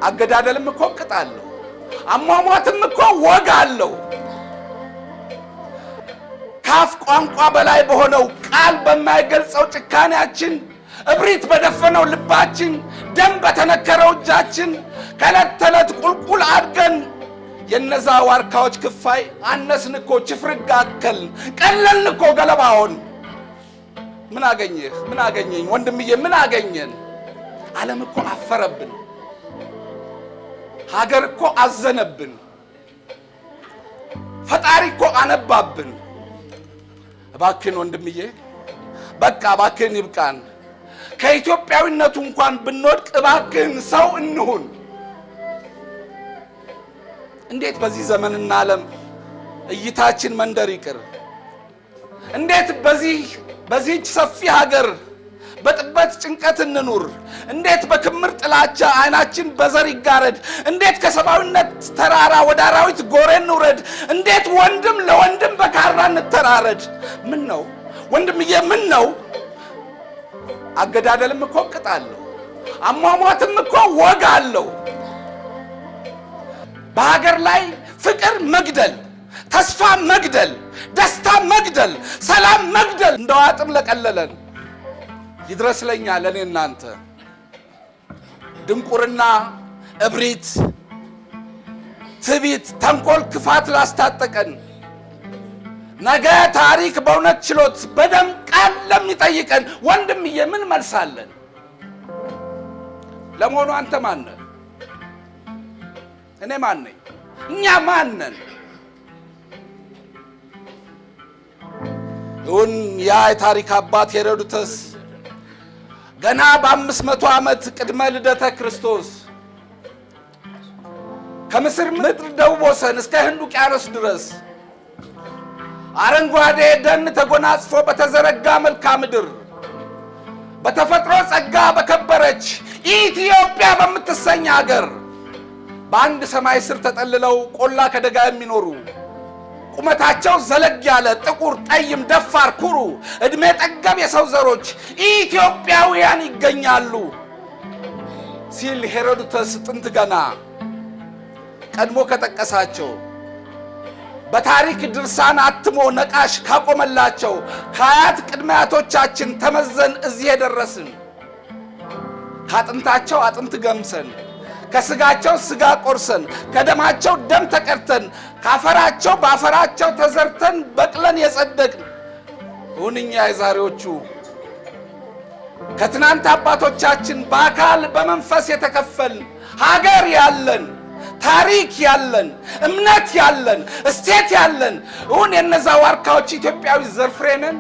አገዳደልም እኮ ቅጣለሁ፣ አሟሟትም እኮ ወግ አለው። ካፍ ቋንቋ በላይ በሆነው ቃል በማይገልጸው ጭካኔያችን፣ እብሪት በደፈነው ልባችን፣ ደም በተነከረው እጃችን ከዕለት ተዕለት ቁልቁል አድገን የነዛ ዋርካዎች ክፋይ አነስን እኮ ችፍርግ አከልን፣ ቀለልን እኮ ገለባውን። ምን አገኘህ? ምን አገኘኝ? ወንድምዬ ምን አገኘን? ዓለም እኮ አፈረብን፣ ሀገር እኮ አዘነብን፣ ፈጣሪ እኮ አነባብን። እባክህን ወንድምዬ በቃ እባክህን ይብቃን። ከኢትዮጵያዊነቱ እንኳን ብንወድቅ እባክህን ሰው እንሁን። እንዴት በዚህ ዘመንና ዓለም እይታችን መንደር ይቅር? እንዴት በዚህች ሰፊ ሀገር በጥበት ጭንቀት እንኑር? እንዴት በክምር ጥላቻ አይናችን በዘር ይጋረድ? እንዴት ከሰባዊነት ተራራ ወደ አራዊት ጎሬ እንውረድ? እንዴት ወንድም ለወንድም በካራ እንተራረድ? ምን ነው ወንድምዬ ምን ነው? አገዳደልም እኮ ቅጣለሁ፣ አሟሟትም እኮ ወግ አለው። በሀገር ላይ ፍቅር መግደል፣ ተስፋ መግደል፣ ደስታ መግደል፣ ሰላም መግደል እንደው አጥም ለቀለለን ይድረስ ለኛ ለኔ እናንተ። ድንቁርና፣ እብሪት፣ ትቢት፣ ተንኮል፣ ክፋት ላስታጠቀን ነገ ታሪክ በእውነት ችሎት በደም ቃል ለሚጠይቀን ወንድምዬ ምን መልሳለን? ለመሆኑ አንተ ማን ነህ? እኔ ማን ነኝ? እኛ ማን ነን? ይሁን ያ የታሪክ አባት ሄሮድተስ ገና በ500 ዓመት ቅድመ ልደተ ክርስቶስ ከምስር ምድር ደቡብ ወሰን እስከ ህንድ ውቅያኖስ ድረስ አረንጓዴ ደን ተጎናጽፎ በተዘረጋ መልክዓ ምድር በተፈጥሮ ጸጋ በከበረች ኢትዮጵያ በምትሰኝ ሀገር በአንድ ሰማይ ስር ተጠልለው ቆላ ከደጋ የሚኖሩ ቁመታቸው ዘለግ ያለ ጥቁር፣ ጠይም፣ ደፋር፣ ኩሩ እድሜ ጠገብ የሰው ዘሮች ኢትዮጵያውያን ይገኛሉ ሲል ሄሮድተስ ጥንት ገና ቀድሞ ከጠቀሳቸው በታሪክ ድርሳን አትሞ ነቃሽ ካቆመላቸው ከአያት ቅድመ አያቶቻችን ተመዘን እዚህ የደረስን ካጥንታቸው አጥንት ገምሰን ከስጋቸው ስጋ ቆርሰን ከደማቸው ደም ተቀድተን ካፈራቸው ባፈራቸው ተዘርተን በቅለን የጸደቅን ሁንኛ የዛሬዎቹ ከትናንት አባቶቻችን በአካል በመንፈስ የተከፈልን ሀገር ያለን ታሪክ ያለን እምነት ያለን እስቴት ያለን ሁን የነዛ ዋርካዎች ኢትዮጵያዊ ዘርፍሬ ነን።